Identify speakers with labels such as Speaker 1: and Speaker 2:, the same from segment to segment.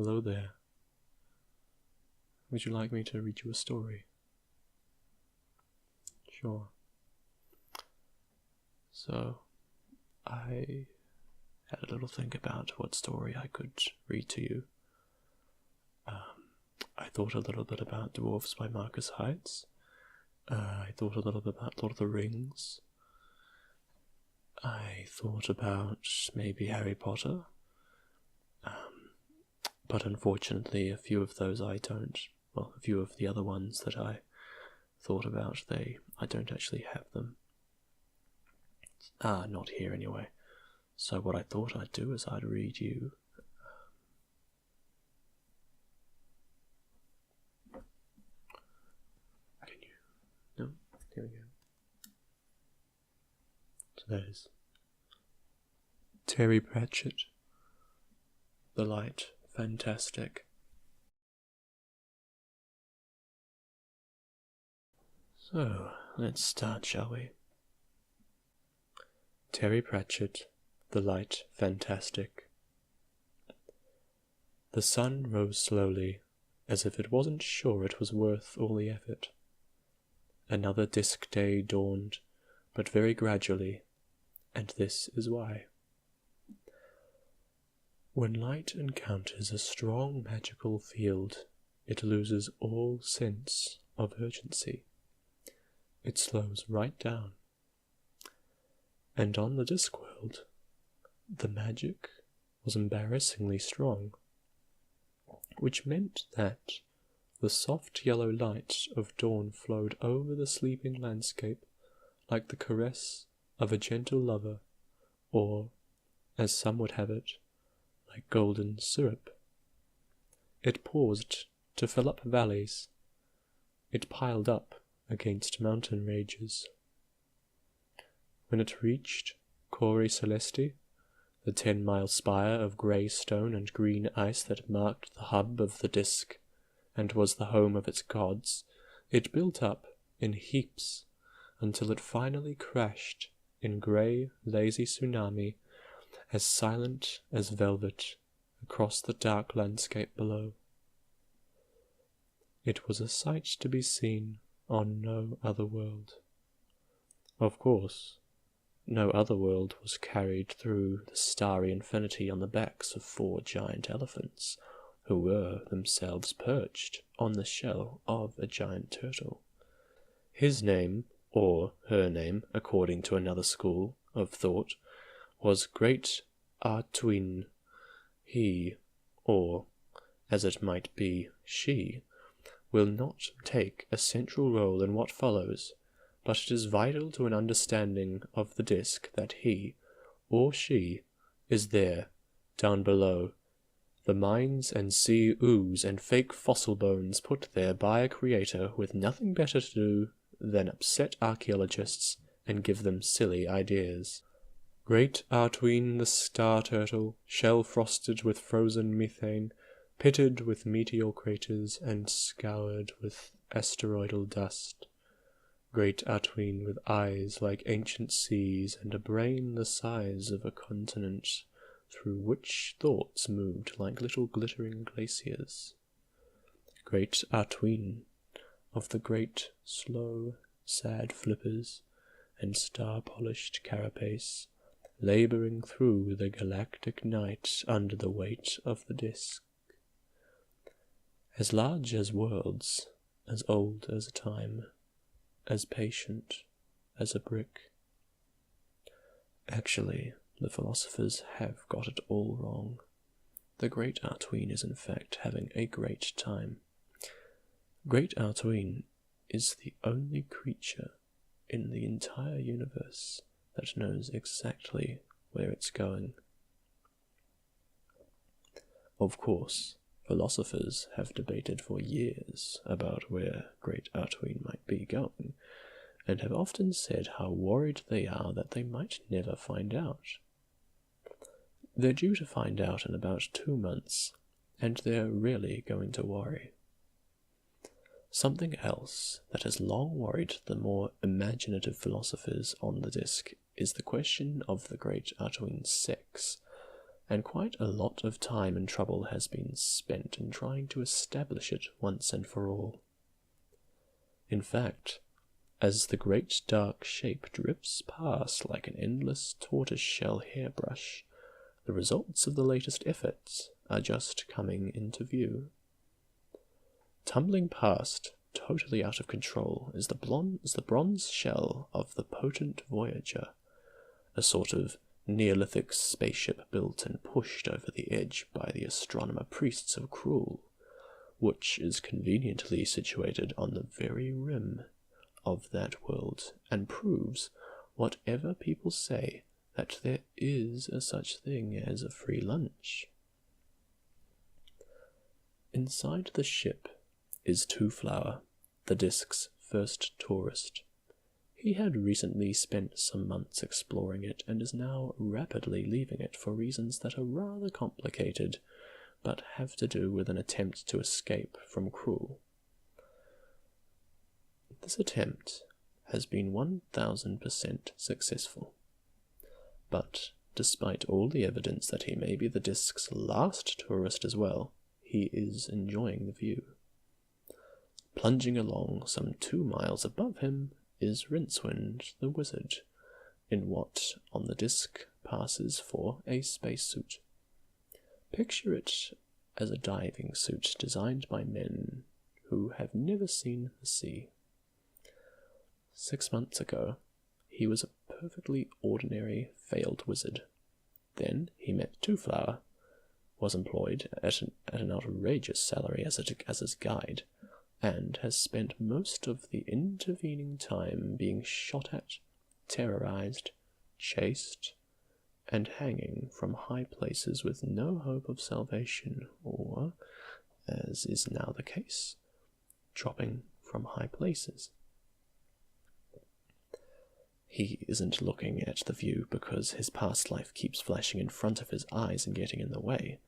Speaker 1: Hello there. Would you like me to read you a story? Sure. So, I had a little think about what story I could read to you. I thought a little bit about Dwarfs by Marcus Heights. I thought a little bit about Lord of the Rings. I thought about maybe Harry Potter. But unfortunately a few of those a few of the other ones that I thought about, I don't actually have them. Not here anyway. So what I thought I'd do is I'd read you No, here we go. So that is Terry Pratchett, The Light Fantastic. So, let's start, shall we? Terry Pratchett, The Light Fantastic. The sun rose slowly, as if it wasn't sure it was worth all the effort. Another disk day dawned, but very gradually, and this is why. When light encounters a strong magical field, it loses all sense of urgency. It slows right down. And on the Discworld, the magic was embarrassingly strong, which meant that the soft yellow light of dawn flowed over the sleeping landscape like the caress of a gentle lover, or, as some would have it, like golden syrup. It paused to fill up valleys. It piled up against mountain ranges. When it reached Cori Celesti, the 10-mile spire of grey stone and green ice that marked the hub of the disk, and was the home of its gods, it built up in heaps until it finally crashed in grey, lazy tsunami, as silent as velvet, across the dark landscape below. It was a sight to be seen on no other world. Of course, no other world was carried through the starry infinity on the backs of 4 giant elephants, who were themselves perched on the shell of a giant turtle. His name, or her name, according to another school of thought, was Great Artwin. He, or, as it might be, she, will not take a central role in what follows, but it is vital to an understanding of the disk that he, or she, is there, down below, the mines and sea ooze and fake fossil bones put there by a creator with nothing better to do than upset archaeologists and give them silly ideas. Great Artwin the star turtle, shell-frosted with frozen methane, pitted with meteor craters and scoured with asteroidal dust. Great Artwin with eyes like ancient seas and a brain the size of a continent, through which thoughts moved like little glittering glaciers. Great Artwin of the great, slow, sad flippers and star-polished carapace, labouring through the galactic night under the weight of the disk. As large as worlds, as old as time, as patient as a brick. Actually, the philosophers have got it all wrong. The Great Artwin is in fact having a great time. Great Artwin is the only creature in the entire universe that knows exactly where it's going. Of course, philosophers have debated for years about where Great Artwin might be going, and have often said how worried they are that they might never find out. They're due to find out in about 2 months, and they're really going to worry. Something else that has long worried the more imaginative philosophers on the disk is the question of the Great Artwin's sex, and quite a lot of time and trouble has been spent in trying to establish it once and for all. In fact, as the great dark shape drifts past like an endless tortoise-shell hairbrush, the results of the latest efforts are just coming into view. Tumbling past, totally out of control, is the bronze shell of the potent Voyager, a sort of Neolithic spaceship built and pushed over the edge by the astronomer priests of Cruel, which is conveniently situated on the very rim of that world, and proves, whatever people say, that there is a such thing as a free lunch. Inside the ship is Twoflower, the disk's first tourist. He had recently spent some months exploring it and is now rapidly leaving it for reasons that are rather complicated, but have to do with an attempt to escape from Cruel. This attempt has been 1000% successful, but despite all the evidence that he may be the disk's last tourist as well, he is enjoying the view. Plunging along some 2 miles above him is Rincewind the wizard, in what on the disk passes for a spacesuit. Picture it as a diving suit designed by men who have never seen the sea. 6 months ago, he was a perfectly ordinary failed wizard. Then he met Twoflower, was employed at an outrageous salary as his guide, and has spent most of the intervening time being shot at, terrorized, chased, and hanging from high places with no hope of salvation, or, as is now the case, dropping from high places. He isn't looking at the view because his past life keeps flashing in front of his eyes and getting in the way.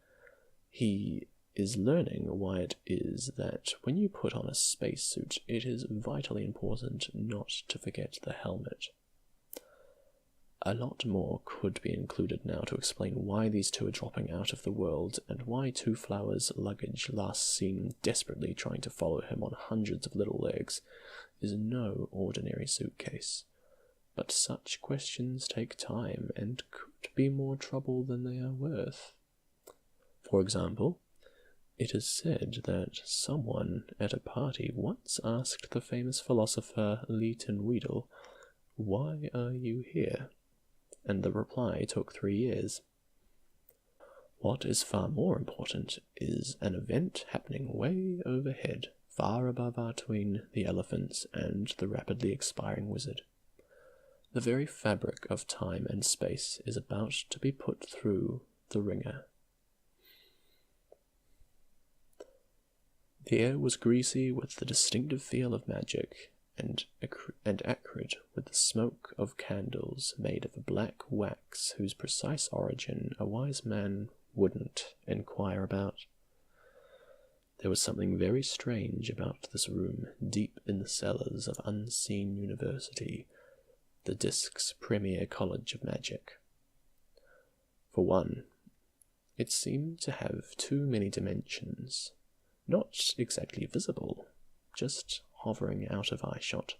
Speaker 1: He is learning why it is that when you put on a spacesuit, it is vitally important not to forget the helmet. A lot more could be included now to explain why these two are dropping out of the world, and why Twoflower's luggage, last seen desperately trying to follow him on hundreds of little legs, is no ordinary suitcase. But such questions take time, and could be more trouble than they are worth. For example, it is said that someone at a party once asked the famous philosopher Leighton Weedle, "Why are you here?" and the reply took 3 years. What is far more important is an event happening way overhead, far above Artween, the elephants, and the rapidly expiring wizard. The very fabric of time and space is about to be put through the ringer. The air was greasy with the distinctive feel of magic, and acrid with the smoke of candles made of a black wax whose precise origin a wise man wouldn't inquire about. There was something very strange about this room deep in the cellars of Unseen University, the disk's premier college of magic. For one, it seemed to have too many dimensions, not exactly visible, just hovering out of eyeshot.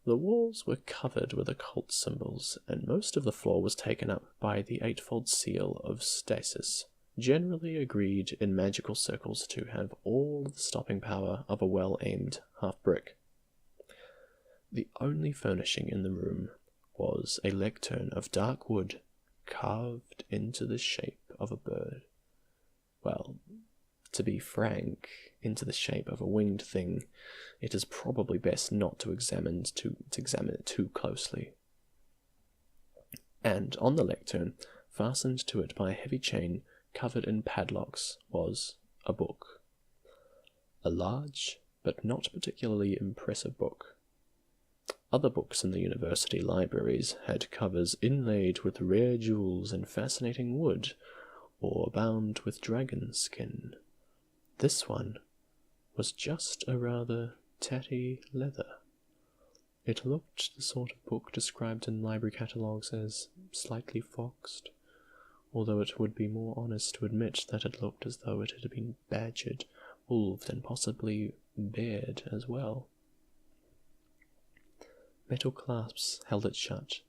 Speaker 1: The walls were covered with occult symbols, and most of the floor was taken up by the eightfold seal of stasis, generally agreed in magical circles to have all the stopping power of a well-aimed half-brick. The only furnishing in the room was a lectern of dark wood carved into the shape of a bird. Well, to be frank, into the shape of a winged thing. It is probably best not to examine it too closely. And on the lectern, fastened to it by a heavy chain covered in padlocks, was a book. A large, but not particularly impressive book. Other books in the university libraries had covers inlaid with rare jewels and fascinating wood, or bound with dragon skin. This one was just a rather tatty leather. It looked the sort of book described in library catalogues as slightly foxed, although it would be more honest to admit that it looked as though it had been badgered, wolved, and possibly bared as well. Metal clasps held it shut.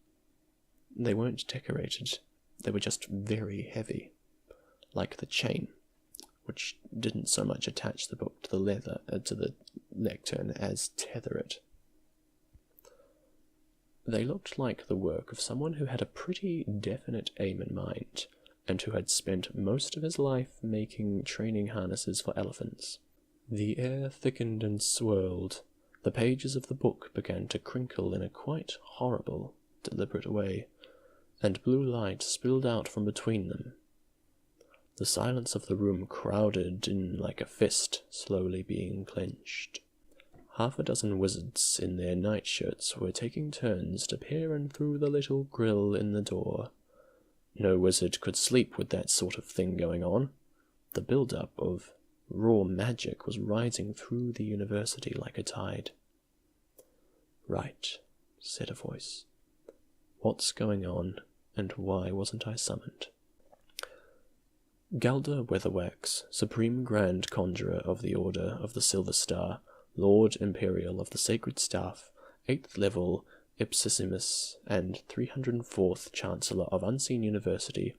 Speaker 1: They weren't decorated, they were just very heavy, like the chain, which didn't so much attach the book to the lectern as tether it. They looked like the work of someone who had a pretty definite aim in mind, and who had spent most of his life making training harnesses for elephants. The air thickened and swirled. The pages of the book began to crinkle in a quite horrible, deliberate way, and blue light spilled out from between them. The silence of the room crowded in like a fist slowly being clenched. Half a dozen wizards in their nightshirts were taking turns to peer in through the little grill in the door. No wizard could sleep with that sort of thing going on. The build-up of raw magic was rising through the university like a tide. "Right," said a voice. "What's going on, and why wasn't I summoned?" Galder Weatherwax, Supreme Grand Conjurer of the Order of the Silver Star, Lord Imperial of the Sacred Staff, 8th level, Ipsissimus, and 304th Chancellor of Unseen University,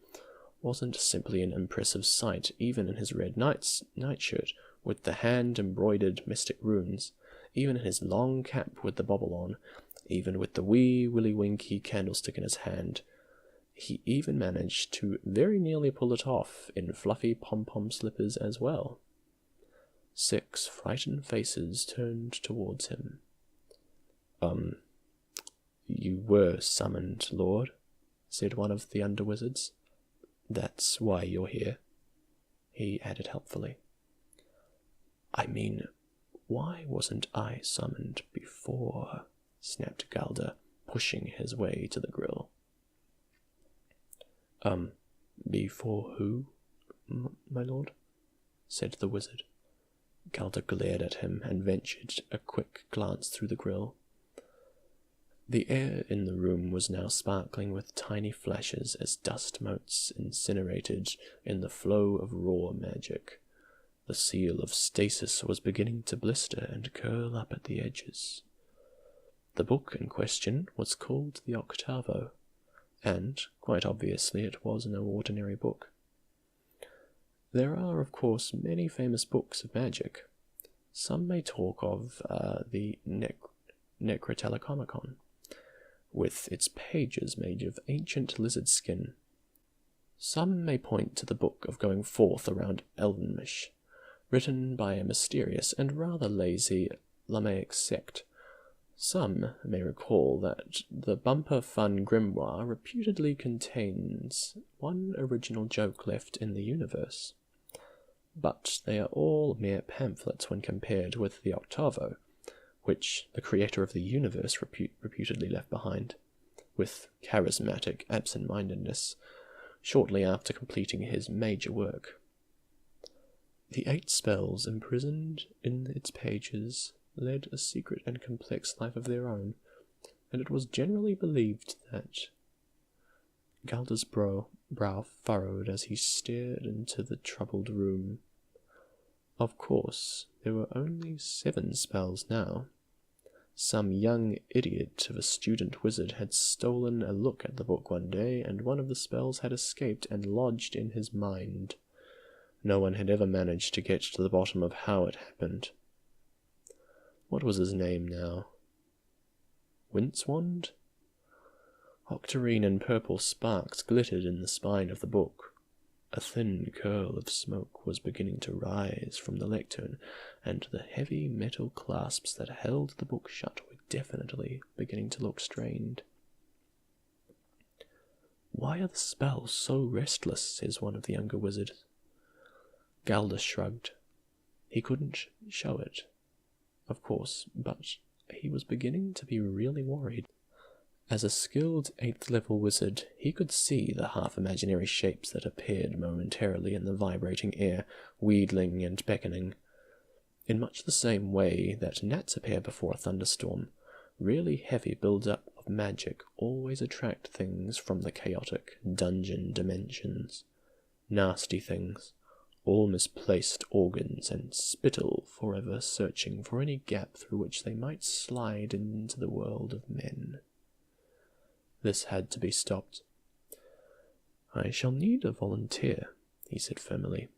Speaker 1: wasn't simply an impressive sight even in his red nightshirt with the hand-embroidered mystic runes, even in his long cap with the bobble on, even with the wee willy-winky candlestick in his hand. He even managed to very nearly pull it off in fluffy pom-pom slippers as well. 6 frightened faces turned towards him. You were summoned, Lord," said one of the under-wizards. "That's why you're here," he added helpfully. "I mean, why wasn't I summoned before?" snapped Galder, pushing his way to the grill. Before who, my lord?" said the wizard. Galder glared at him and ventured a quick glance through the grill. The air in the room was now sparkling with tiny flashes as dust motes incinerated in the flow of raw magic. The seal of stasis was beginning to blister and curl up at the edges. The book in question was called the Octavo, and, quite obviously, it was no ordinary book. There are, of course, many famous books of magic. Some may talk of the Necrotelecomicon, with its pages made of ancient lizard skin. Some may point to the Book of Going Forth around Elvenmish, written by a mysterious and rather lazy Lamaic sect. Some may recall that the Bumper Fun Grimoire reputedly contains one original joke left in the universe. But they are all mere pamphlets when compared with the Octavo, which the creator of the universe reputedly left behind, with charismatic absent-mindedness, shortly after completing his major work. The 8 spells imprisoned in its pages led a secret and complex life of their own, and it was generally believed that... Galder's brow furrowed as he stared into the troubled room. Of course, there were only 7 spells now. Some young idiot of a student wizard had stolen a look at the book one day, and one of the spells had escaped and lodged in his mind. No one had ever managed to get to the bottom of how it happened. What was his name now? Rincewind? Octarine and purple sparks glittered in the spine of the book. A thin curl of smoke was beginning to rise from the lectern, and the heavy metal clasps that held the book shut were definitely beginning to look strained. "Why are the spells so restless?" says one of the younger wizards. Galder shrugged. He couldn't show it, of course, but he was beginning to be really worried. As a skilled 8th level wizard, he could see the half-imaginary shapes that appeared momentarily in the vibrating air, wheedling and beckoning. In much the same way that gnats appear before a thunderstorm, really heavy build-up of of magic always attract things from the chaotic dungeon dimensions. Nasty things, all misplaced organs and spittle forever searching for any gap through which they might slide into the world of men. This had to be stopped. "I shall need a volunteer," he said firmly.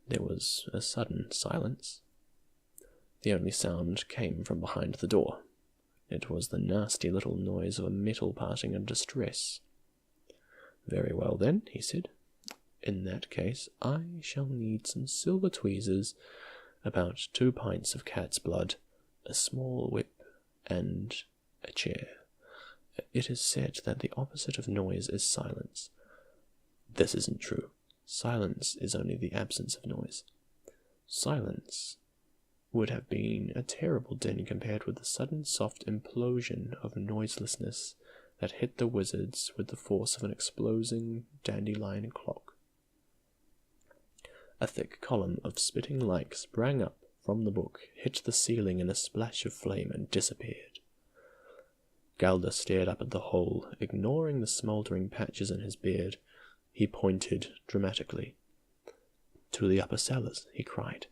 Speaker 1: There was a sudden silence. The only sound came from behind the door. It was the nasty little noise of a metal parting in distress. "Very well then," he said. "In that case, I shall need some silver tweezers, about 2 pints of cat's blood, a small whip, and a chair. It is said that the opposite of noise is silence. This isn't true. Silence is only the absence of noise. Silence would have been a terrible din compared with the sudden soft implosion of noiselessness that hit the wizards with the force of an exploding dandelion clock. A thick column of spitting light sprang up from the book, hit the ceiling in a splash of flame, and disappeared. Galder stared up at the hole, ignoring the smouldering patches in his beard. He pointed dramatically. "To the upper cellars," he cried,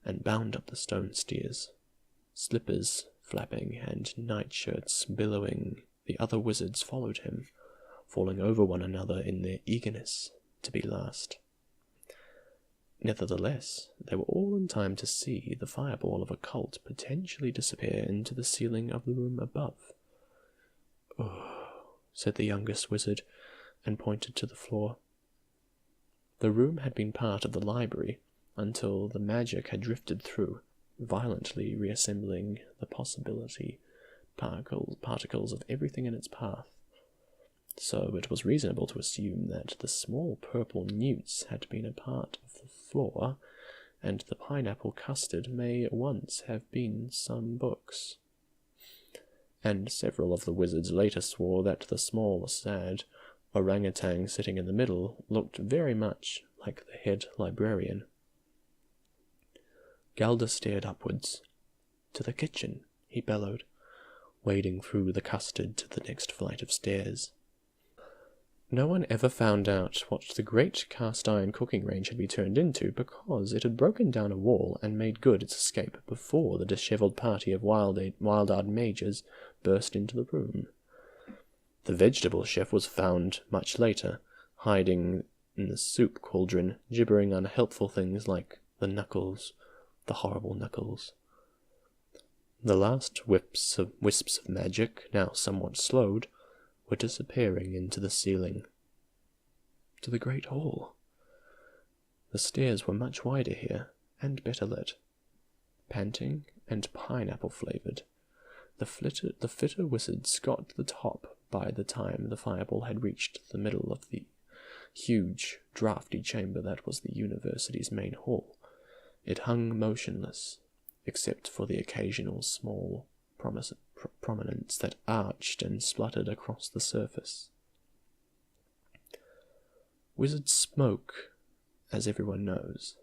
Speaker 1: and bound up the stone stairs. Slippers flapping and nightshirts billowing, the other wizards followed him, falling over one another in their eagerness to be last. Nevertheless, they were all in time to see the fireball of a cult potentially disappear into the ceiling of the room above. "Oh," said the youngest wizard, and pointed to the floor. The room had been part of the library until the magic had drifted through, violently reassembling the possibility particles of everything in its path. So it was reasonable to assume that the small purple newts had been a part of the floor, and the pineapple custard may once have been some books. And several of the wizards later swore that the small, sad orangutan sitting in the middle looked very much like the head librarian. Galder stared upwards. "To the kitchen," he bellowed, wading through the custard to the next flight of stairs. No one ever found out what the great cast-iron cooking range had been turned into, because it had broken down a wall and made good its escape before the dishevelled party of wild-eyed mages burst into the room. The vegetable chef was found much later, hiding in the soup cauldron, gibbering unhelpful things like the horrible knuckles. The last wisps of magic, now somewhat slowed, were disappearing into the ceiling. To the great hall. The stairs were much wider here, and better lit. Panting and pineapple-flavoured, the fitter wizards got to the top by the time the fireball had reached the middle of the huge, draughty chamber that was the university's main hall. It hung motionless, except for the occasional small prominence that arched and spluttered across the surface. Wizards smoke, as everyone knows.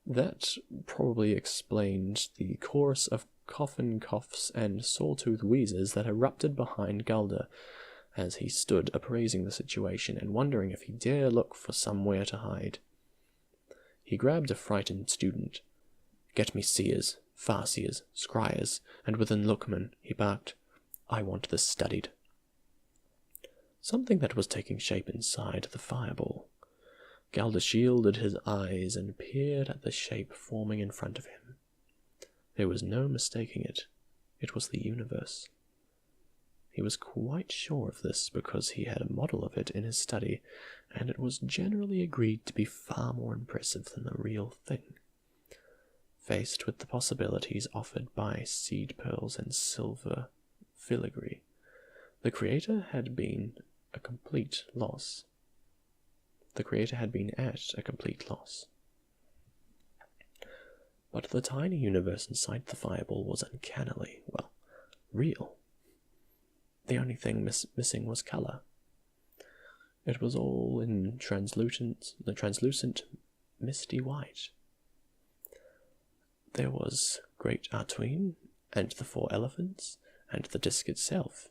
Speaker 1: That probably explained the chorus of coffin coughs and sawtooth wheezes that erupted behind Galder as he stood appraising the situation and wondering if he dare look for somewhere to hide. He grabbed a frightened student. "Get me seers, farseers, scryers, and within lookmen," he barked. "I want this studied." Something that was taking shape inside the fireball. Galder shielded his eyes and peered at the shape forming in front of him. There was no mistaking it. It was the universe. He was quite sure of this because he had a model of it in his study, and it was generally agreed to be far more impressive than the real thing. Faced with the possibilities offered by seed pearls and silver filigree, the creator had been at a complete loss. But the tiny universe inside the fireball was uncannily, real. The only thing missing was colour. It was all in translucent, misty white. There was Great Artuine, and the 4 elephants, and the disc itself.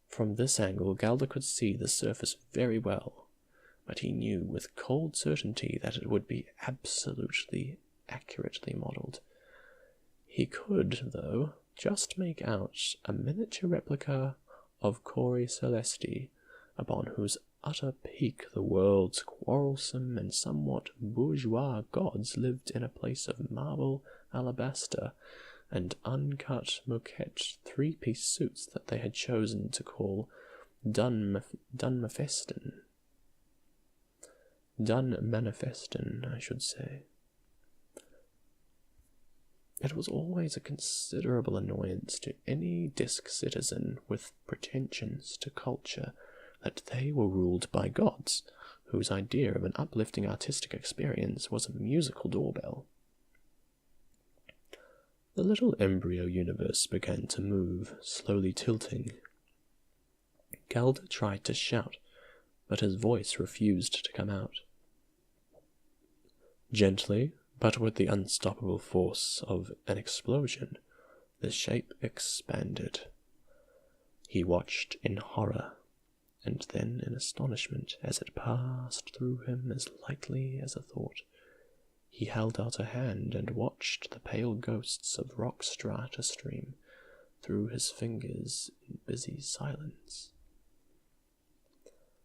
Speaker 1: From this angle, Galder could see the surface very well, but he knew with cold certainty that it would be absolutely accurately modelled. He could, though, just make out a miniature replica of Cori Celesti, upon whose utter peak the world's quarrelsome and somewhat bourgeois gods lived in a place of marble, alabaster, and uncut moquette three-piece suits that they had chosen to call Dunmanifestin, I should say. It was always a considerable annoyance to any disc citizen with pretensions to culture that they were ruled by gods, whose idea of an uplifting artistic experience was a musical doorbell. The little embryo universe began to move, slowly tilting. Galder tried to shout, but his voice refused to come out. Gently, but with the unstoppable force of an explosion, the shape expanded. He watched in horror, and then in astonishment as it passed through him as lightly as a thought. He held out a hand and watched the pale ghosts of rock strata stream through his fingers in busy silence.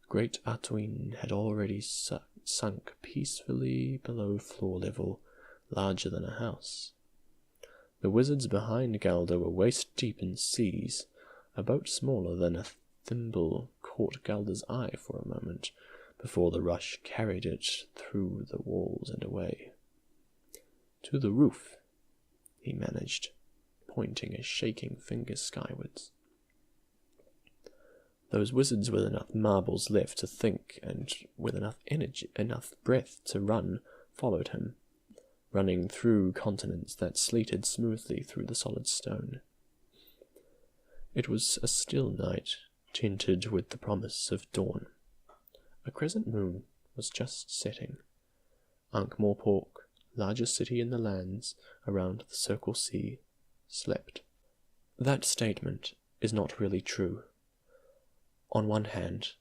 Speaker 1: Great Atuin had already sunk peacefully below floor level, larger than a house. The wizards behind Galder were waist-deep in seas. A boat smaller than a thimble caught Galder's eye for a moment, before the rush carried it through the walls and away. "To the roof," he managed, pointing a shaking finger skywards. Those wizards with enough marbles left to think and with enough energy, enough breath to run, followed him, running through continents that sleeted smoothly through the solid stone. It was a still night, tinted with the promise of dawn. A crescent moon was just setting. Ankh-Morpork, largest city in the lands around the Circle Sea, slept. That statement is not really true. On one hand,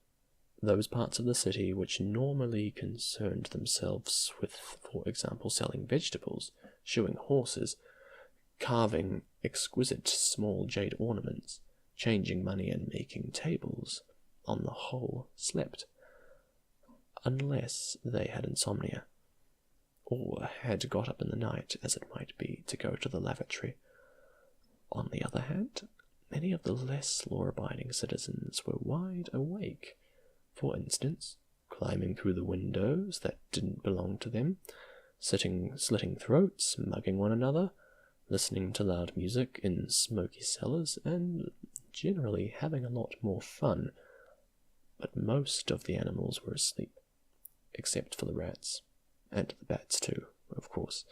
Speaker 1: those parts of the city which normally concerned themselves with, for example, selling vegetables, shoeing horses, carving exquisite small jade ornaments, changing money and making tables, on the whole, slept, unless they had insomnia, or had got up in the night, as it might be, to go to the lavatory. On the other hand, many of the less law-abiding citizens were wide awake, for instance, climbing through the windows that didn't belong to them, slitting throats, mugging one another, listening to loud music in smoky cellars, and generally having a lot more fun. But most of the animals were asleep, except for the rats, and the bats too, of course,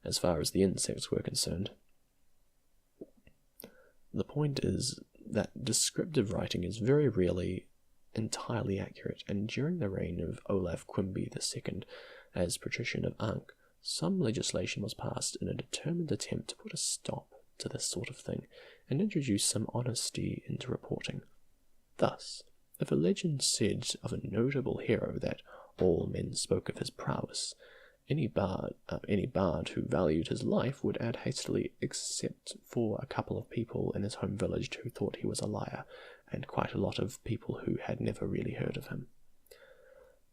Speaker 1: as far as the insects were concerned. The point is that descriptive writing is very rarely entirely accurate, and during the reign of Olaf Quimby II, as Patrician of Ankh, some legislation was passed in a determined attempt to put a stop to this sort of thing, and introduce some honesty into reporting. Thus, if a legend said of a notable hero that all men spoke of his prowess, any bard who valued his life would add hastily, except for a couple of people in his home village who thought he was a liar, and quite a lot of people who had never really heard of him.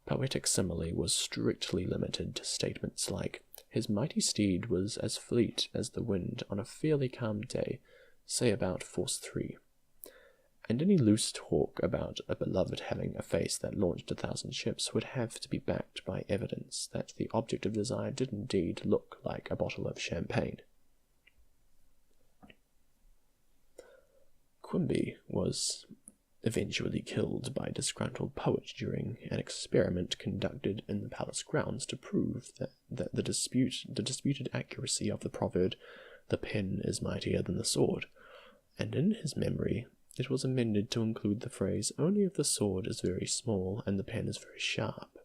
Speaker 1: Poetic simile was strictly limited to statements like, "His mighty steed was as fleet as the wind on a fairly calm day, say about force 3. And any loose talk about a beloved having a face that launched 1,000 ships would have to be backed by evidence that the object of desire did indeed look like a bottle of champagne." Quimby was eventually killed by a disgruntled poet during an experiment conducted in the palace grounds to prove that the disputed accuracy of the proverb, "The pen is mightier than the sword," and in his memory it was amended to include the phrase, "Only if the sword is very small and the pen is very sharp."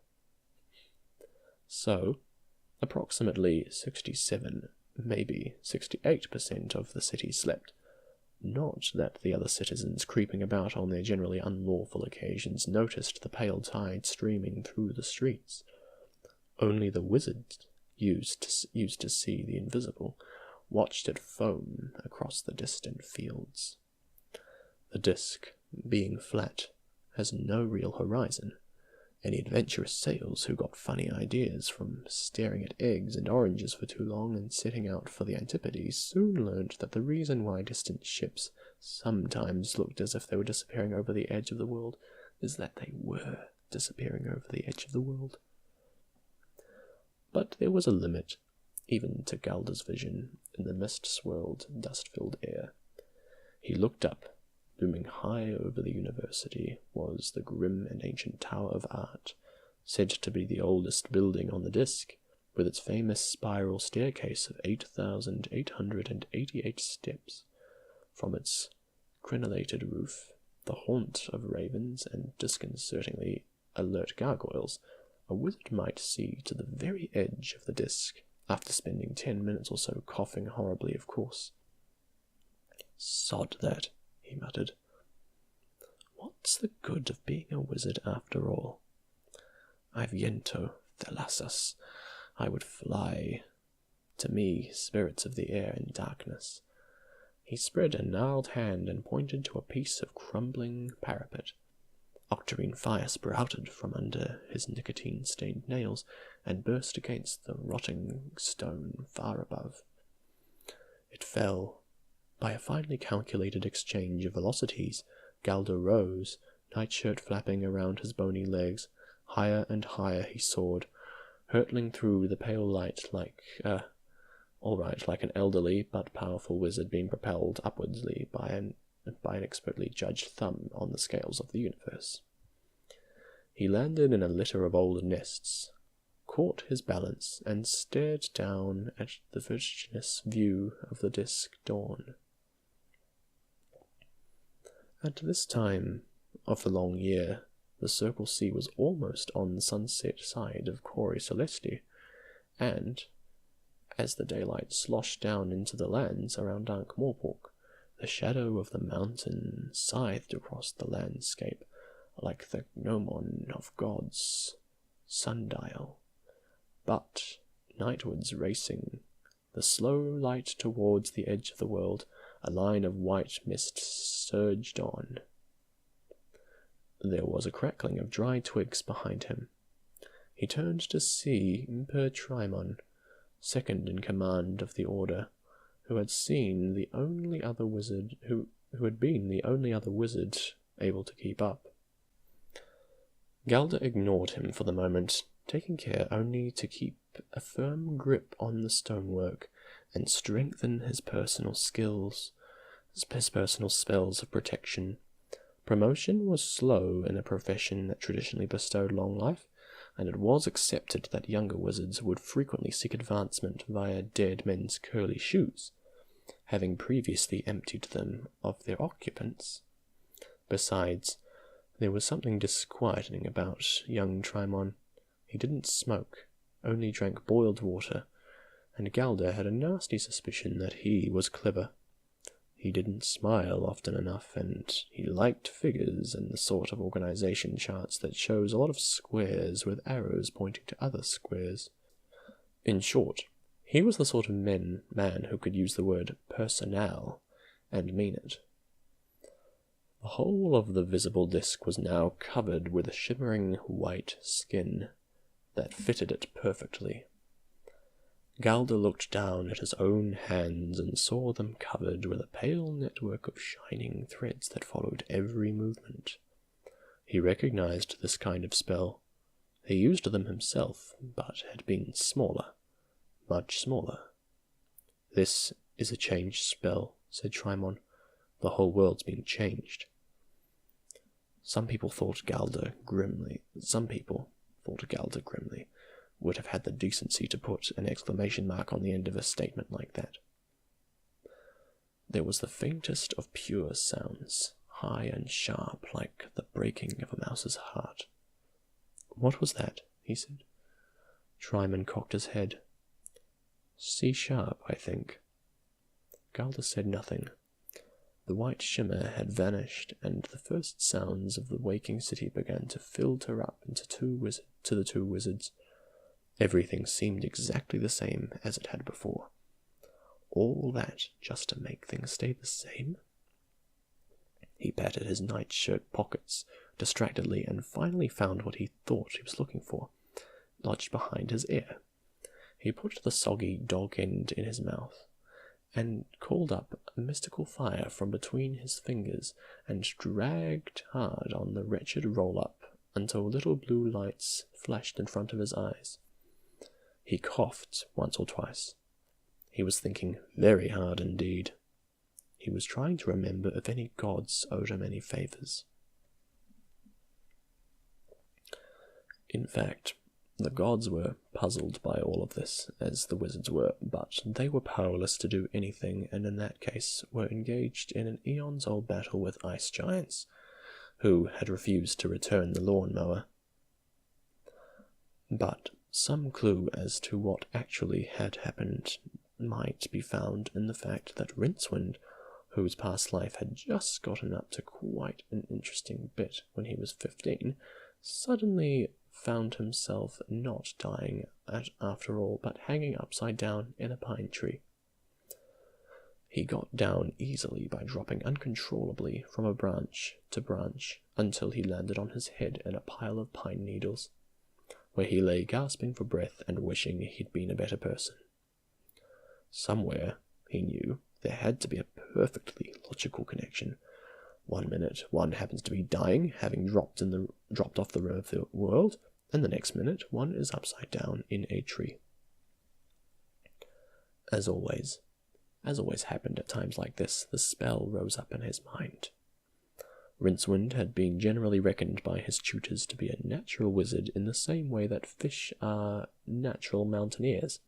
Speaker 1: So, approximately 67, maybe 68% of the city slept, Not that the other citizens creeping about on their generally unlawful occasions noticed the pale tide streaming through the streets. Only the wizards, used to see the invisible, watched it foam across the distant fields. The disk, being flat, has no real horizon. Any adventurous sailors who got funny ideas from staring at eggs and oranges for too long and setting out for the Antipodes soon learned that the reason why distant ships sometimes looked as if they were disappearing over the edge of the world is that they were disappearing over the edge of the world. But there was a limit, even to Galder's vision, in the mist-swirled, dust-filled air. He looked up. Looming high over the university was the grim and ancient Tower of Art, said to be the oldest building on the disk, with its famous spiral staircase of 8,888 steps. From its crenellated roof, the haunt of ravens and disconcertingly alert gargoyles, a wizard might see to the very edge of the disk, after spending 10 minutes or so coughing horribly, of course. "Sod that," he muttered. "What's the good of being a wizard after all? I've Yento, Thalassus. I would fly. To me, spirits of the air and darkness." He spread a gnarled hand and pointed to a piece of crumbling parapet. Octarine fire sprouted from under his nicotine-stained nails and burst against the rotting stone far above. It fell. By a finely calculated exchange of velocities, Galder rose, nightshirt flapping around his bony legs. Higher and higher he soared, hurtling through the pale light like an elderly but powerful wizard being propelled upwardsly by an expertly judged thumb on the scales of the universe. He landed in a litter of old nests, caught his balance, and stared down at the vertiginous view of the disk dawn. At this time of the long year, the Circle Sea was almost on the sunset side of Cori Celesti, and, as the daylight sloshed down into the lands around Ankh-Morpork, the shadow of the mountain scythed across the landscape like the gnomon of God's sundial. But, nightwards racing, the slow light towards the edge of the world, a line of white mist surged on. There was a crackling of dry twigs behind him. He turned to see Trimon, second in command of the order, who had been the only other wizard able to keep up. Galder ignored him for the moment, taking care only to keep a firm grip on the stonework and strengthen his personal spells of protection. Promotion was slow in a profession that traditionally bestowed long life, and it was accepted that younger wizards would frequently seek advancement via dead men's curly shoes, having previously emptied them of their occupants. Besides, there was something disquieting about young Trimon. He didn't smoke, only drank boiled water, and Galder had a nasty suspicion that he was clever. He didn't smile often enough, and he liked figures and the sort of organization charts that shows a lot of squares with arrows pointing to other squares. In short, he was the sort of man who could use the word personnel and mean it. The whole of the visible disk was now covered with a shimmering white skin that fitted it perfectly. Galder looked down at his own hands and saw them covered with a pale network of shining threads that followed every movement. He recognized this kind of spell. He used them himself, but had been smaller, much smaller. "This is a changed spell," said Trimon. "The whole world's being changed." Some people thought Galder grimly, would have had the decency to put an exclamation mark on the end of a statement like that. There was the faintest of pure sounds, high and sharp like the breaking of a mouse's heart. "What was that?" he said. Trimon cocked his head. "C sharp, I think." Galder said nothing. The white shimmer had vanished, and the first sounds of the waking city began to filter up into the two wizards. Everything seemed exactly the same as it had before. All that just to make things stay the same? He patted his nightshirt pockets distractedly and finally found what he thought he was looking for, lodged behind his ear. He put the soggy dog end in his mouth and called up a mystical fire from between his fingers and dragged hard on the wretched roll-up until little blue lights flashed in front of his eyes. He coughed once or twice. He was thinking very hard indeed. He was trying to remember if any gods owed him any favours. In fact, the gods were puzzled by all of this, as the wizards were, but they were powerless to do anything, and in that case were engaged in an eons-old battle with ice giants, who had refused to return the lawnmower. But some clue as to what actually had happened might be found in the fact that Rincewind, whose past life had just gotten up to quite an interesting bit when he was 15, suddenly found himself not dying after all, but hanging upside down in a pine tree. He got down easily by dropping uncontrollably from a branch to branch until he landed on his head in a pile of pine needles, where he lay gasping for breath and wishing he'd been a better person. Somewhere, he knew, there had to be a perfectly logical connection. 1 minute, one happens to be dying, having dropped off the rim of the world, and the next minute, one is upside down in a tree. As always happened at times like this, the spell rose up in his mind. Rincewind had been generally reckoned by his tutors to be a natural wizard in the same way that fish are natural mountaineers.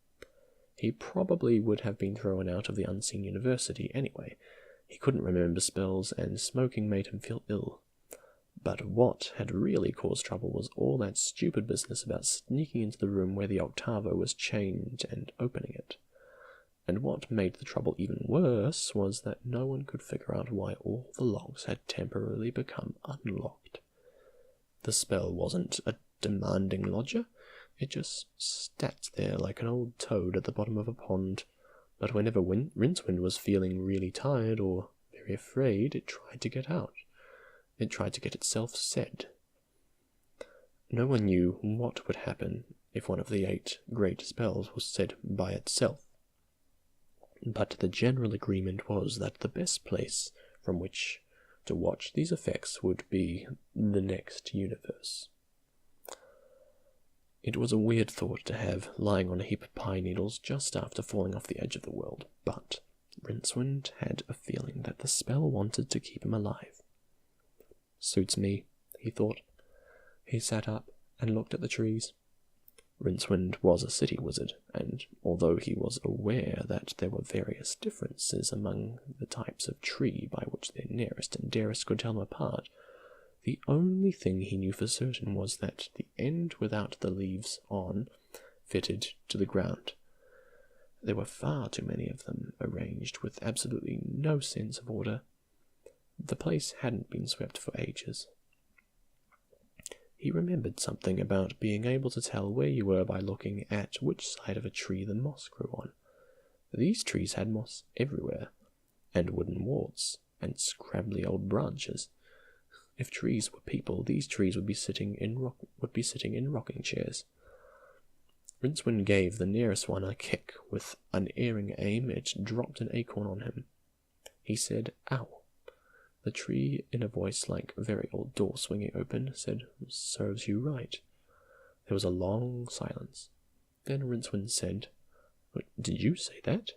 Speaker 1: He probably would have been thrown out of the unseen university anyway. He couldn't remember spells, and smoking made him feel ill. But what had really caused trouble was all that stupid business about sneaking into the room where the Octavo was chained and opening it. And what made the trouble even worse was that no one could figure out why all the locks had temporarily become unlocked. The spell wasn't a demanding lodger. It just sat there like an old toad at the bottom of a pond, but whenever Rincewind was feeling really tired or very afraid, it tried to get out. It tried to get itself said. No one knew what would happen if one of the 8 great spells was said by itself, but the general agreement was that the best place from which to watch these effects would be the next universe. It was a weird thought to have, lying on a heap of pine needles just after falling off the edge of the world, but Rincewind had a feeling that the spell wanted to keep him alive. Suits me, he thought. He sat up and looked at the trees. Rincewind was a city wizard, and although he was aware that there were various differences among the types of tree by which their nearest and dearest could tell them apart, the only thing he knew for certain was that the end without the leaves on fitted to the ground. There were far too many of them, arranged with absolutely no sense of order. The place hadn't been swept for ages. He remembered something about being able to tell where you were by looking at which side of a tree the moss grew on. These trees had moss everywhere, and wooden warts, and scrabbly old branches. If trees were people, these trees would be sitting in rocking chairs. Rincewind gave the nearest one a kick. With unerring aim, it dropped an acorn on him. He said, "Ow." The tree, in a voice like a very old door swinging open, said, "Serves you right." There was a long silence. Then Rincewind said, "Did you say that?"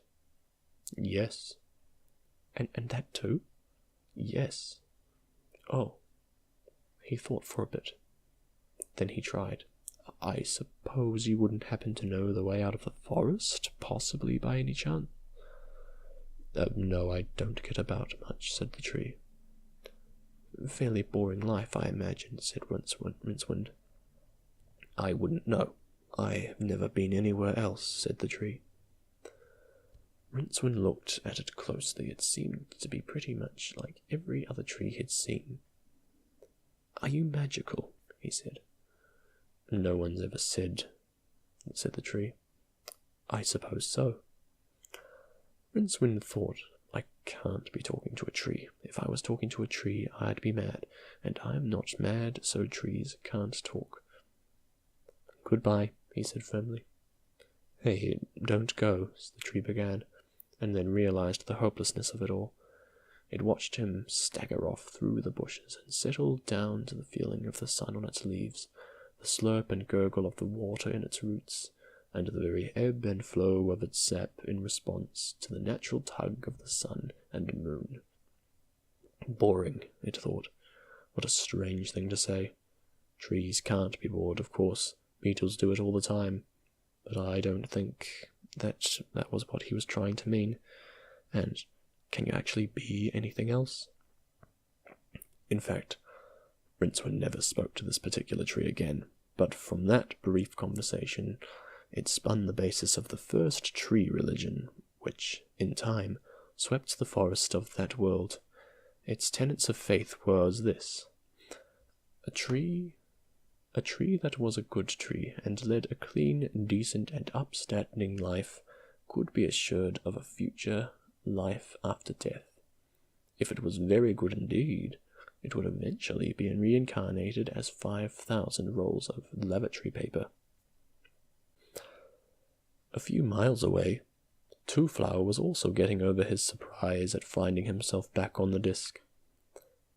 Speaker 1: "Yes." And that too?" "Yes." "Oh." He thought for a bit. Then he tried. "I suppose you wouldn't happen to know the way out of the forest, possibly by any chance?" "No, I don't get about much," said the tree. "Fairly boring life, I imagine," said Rincewind. "I wouldn't know. I have never been anywhere else," said the tree. Rincewind looked at it closely. It seemed to be pretty much like every other tree he'd seen. "Are you magical?" he said. "No one's ever said the tree. "I suppose so." Rincewind thought, "I can't be talking to a tree. If I was talking to a tree, I'd be mad, and I'm not mad, so trees can't talk." "Goodbye," he said firmly. "Hey, don't go," the tree began, and then realized the hopelessness of it all. It watched him stagger off through the bushes and settled down to the feeling of the sun on its leaves, the slurp and gurgle of the water in its roots, and the very ebb and flow of its sap in response to the natural tug of the sun and moon. Boring, it thought. What a strange thing to say. Trees can't be bored, of course. Beetles do it all the time. But I don't think that was what he was trying to mean. And can you actually be anything else? In fact, Rincewind never spoke to this particular tree again, but from that brief conversation, it spun the basis of the first tree religion, which, in time, swept the forest of that world. Its tenets of faith was this: a tree that was a good tree and led a clean, decent, and upstanding life could be assured of a future life after death. If it was very good indeed, it would eventually be reincarnated as 5,000 rolls of lavatory paper. A few miles away, Twoflower was also getting over his surprise at finding himself back on the disc.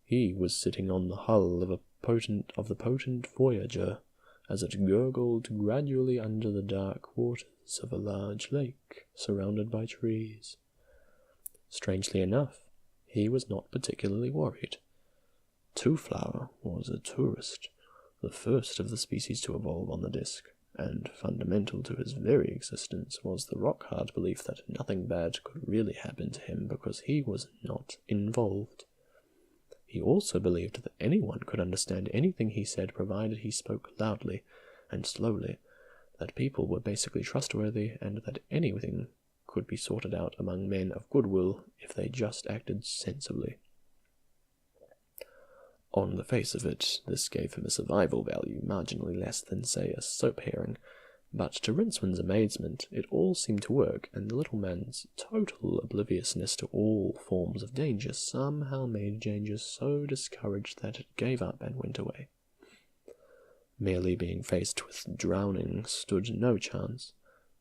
Speaker 1: He was sitting on the hull of the potent Voyager as it gurgled gradually under the dark waters of a large lake surrounded by trees. Strangely enough, he was not particularly worried. Twoflower was a tourist, the first of the species to evolve on the disc, and fundamental to his very existence was the rock-hard belief that nothing bad could really happen to him because he was not involved. He also believed that anyone could understand anything he said provided he spoke loudly and slowly, that people were basically trustworthy, and that anything could be sorted out among men of goodwill if they just acted sensibly. On the face of it, this gave him a survival value marginally less than, say, a soap herring, but to Rincewind's amazement, it all seemed to work, and the little man's total obliviousness to all forms of danger somehow made danger so discouraged that it gave up and went away. Merely being faced with drowning stood no chance.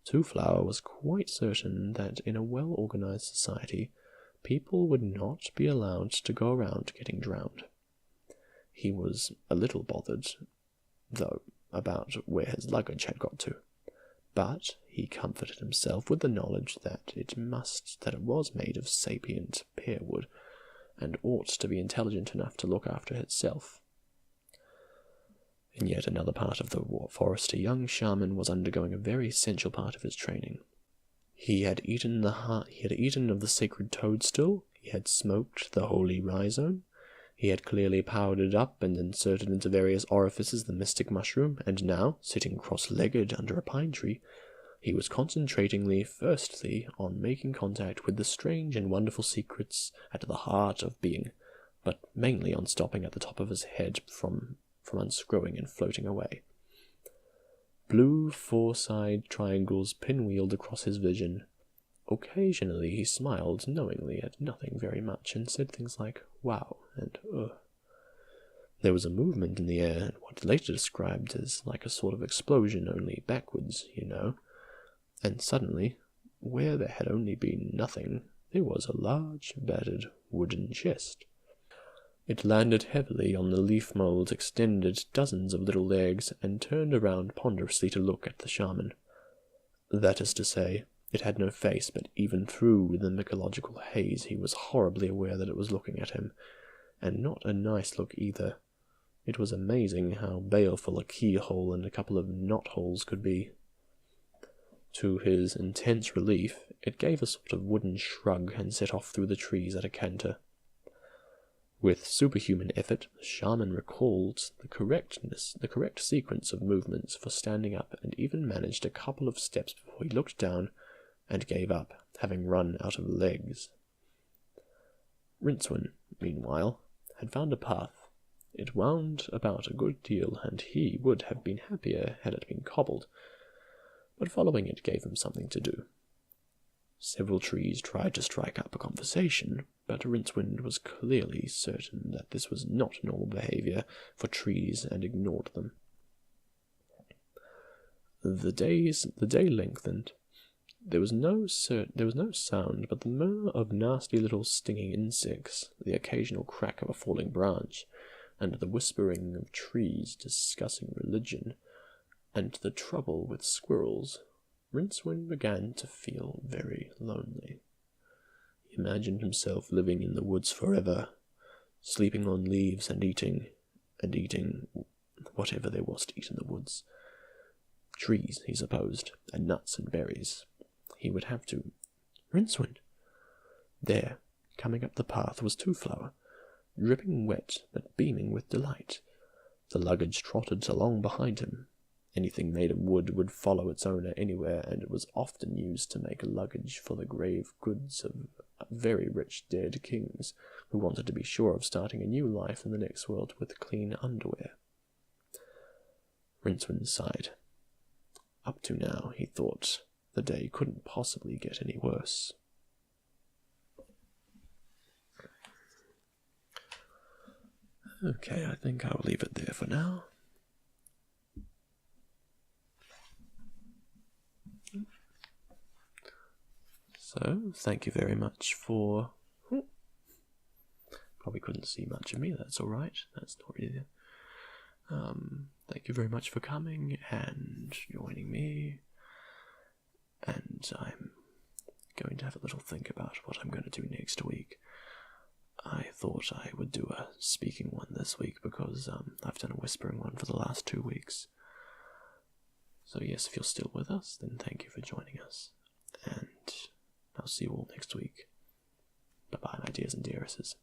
Speaker 1: Twoflower was quite certain that in a well-organized society, people would not be allowed to go around getting drowned. He was a little bothered, though, about where his luggage had got to, but he comforted himself with the knowledge that it was made of sapient pearwood, and ought to be intelligent enough to look after itself. In yet another part of the forest, a young shaman was undergoing a very essential part of his training. He had eaten of the sacred toadstool, he had smoked the holy rhizome, he had clearly powdered up and inserted into various orifices the mystic mushroom, and now, sitting cross-legged under a pine tree, he was concentratingly, firstly, on making contact with the strange and wonderful secrets at the heart of being, but mainly on stopping at the top of his head from unscrewing and floating away. Blue four-side triangles pinwheeled across his vision. Occasionally he smiled knowingly at nothing very much and said things like "wow" and "ugh." There was a movement in the air, and what later described as like a sort of explosion, only backwards, and suddenly, where there had only been nothing, there was a large, battered wooden chest. It landed heavily on the leaf mold, extended dozens of little legs, and turned around ponderously to look at the shaman. That is to say, it had no face, but even through the mycological haze he was horribly aware that it was looking at him, and not a nice look either. It was amazing how baleful a keyhole and a couple of knot-holes could be. To his intense relief, it gave a sort of wooden shrug and set off through the trees at a canter. With superhuman effort, the shaman recalled the correct sequence of movements for standing up, and even managed a couple of steps before he looked down, and gave up, having run out of legs. Rincewind, meanwhile, had found a path. It wound about a good deal, and he would have been happier had it been cobbled, but following it gave him something to do. Several trees tried to strike up a conversation, but Rincewind was clearly certain that this was not normal behavior for trees and ignored them. The day lengthened. There was no sound but the murmur of nasty little stinging insects, the occasional crack of a falling branch, and the whispering of trees discussing religion, and the trouble with squirrels. Rincewind began to feel very lonely. He imagined himself living in the woods forever, sleeping on leaves and eating whatever there was to eat in the woods. Trees, he supposed, and nuts and berries. He would have to... Rincewind! There, coming up the path, was Twoflower, dripping wet but beaming with delight. The luggage trotted along behind him. Anything made of wood would follow its owner anywhere, and it was often used to make luggage for the grave goods of very rich dead kings who wanted to be sure of starting a new life in the next world with clean underwear. Rincewind sighed. Up to now, he thought, the day couldn't possibly get any worse. Okay, I think I'll leave it there for now. So, thank you very much for... Probably couldn't see much of me, that's alright. That's not really... Thank you very much for coming and joining me. And I'm going to have a little think about what I'm going to do next week. I thought I would do a speaking one this week because I've done a whispering one for the last 2 weeks. So yes, if you're still with us, then thank you for joining us. And I'll see you all next week. Bye-bye, my dears and dearesses.